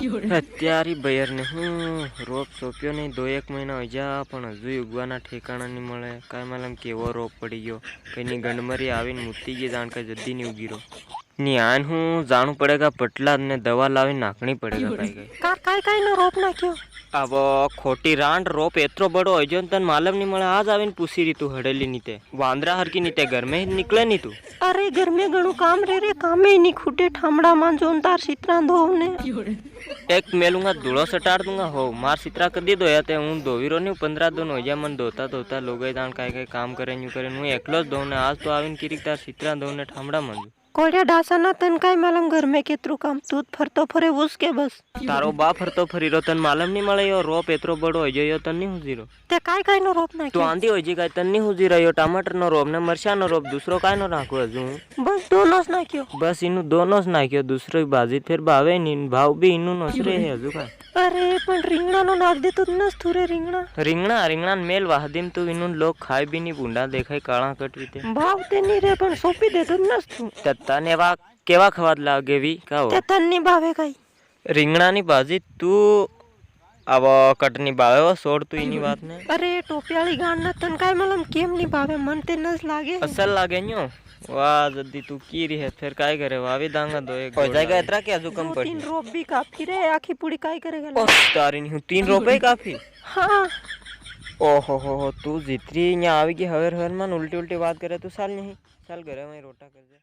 અત્યારે બયર ને હું રોપ સોંપ્યો નહીં 2-1 મહિના હોય જા પણ હજુ ઉગવાના ઠેકાણા નહીં મળે કાંઈ માલમ કેવો રોપ પડી ગયો કઈની ગંડમરી આવીને મૂતી ગઈ જાણ કે જલ્દી નહીં ઉગી રહ્યો ની આન હું જાણવું પડેગા પટલા ને દવા લાવી નાખણી પડેગા કાંઈ કાઈ નો રોપ નાખ્યો अब खोटी रांड रोप एत्रो बड़ो हो जो तन मालूम नहीं मळे आज आवीने पूछी री तू हडेली नीते वांदरा हरकी नीते घर में ही निकले नहीं तू अरे घर में घणु काम रे कामे नहीं खूटे ठामड़ा मान जोन तार सित्रा धोवने एक मेलूंगा धूलो सटाड़ दूंगा हो मार सित्रा कदी धोया ते हूं धोवीरो नहीं 15 दिन हो जा मन धोता धोता लोगे दान काई काम करे न्यू करे हूं एकलो ज धोने आज तो आवीने किरीक तार सित्रा धोने ठामड़ा मान कोड़िया डासा ना तन काई मालूम घर में केतरू काम तू फरतो फरे उसके बस तारो बा फरतो फरी रो तन मालूम नहीं मळे यो रोप एत्रो बड़ो हो जो तन नहीं हुजीरो ते काई नो रोप ना तू आंधी हो जी काई तन नहीं हुजी रयो टमाटर नो रोप ने मरचा नो रोप दूसरो काई नो नाखो हजू बस दोनों ज नाख्यो बस इनु दोनों ज नाख्यो दूसरो भाजी फिर भावे नहीं भाव भी इनु नसरे है हजू का अरे पण रिंगणा नो नाख दे तो नस थुरे रिंगणा रिंगणा रिंगणा मेल वाहदीम तू इनु लोग खाई भी नहीं बूंडा देखाय काळा कट रीते भाव ते नहीं रे पण सोपी दे तो नस तू तत्ता ने वा केवा खवाद लागेवी का हो ते तन नहीं भावे काई रिंगणा नी भाजी तू अब कटनी भावे वो छोड़ तू इनी बात ने अरे टोपियाली गांड ना तन काई मालूम केम नहीं भावे मन ते नस लागे असल लागे न्यो वाह जल्दी तू की रही है फिर काय करे वावी दांगा दो एक हो जाएगा इतना क्या जो कम पड़ी 3 रोप भी काफी रे आखी पूरी काई करेगा ओ तारी नहीं 3 रुपए काफी हाँ ओहो हो तू जितरी यहाँ आवी की हवर हवर मन उल्टी उल्टी बात करे तू साल नहीं साल करे वही रोटा कर दे।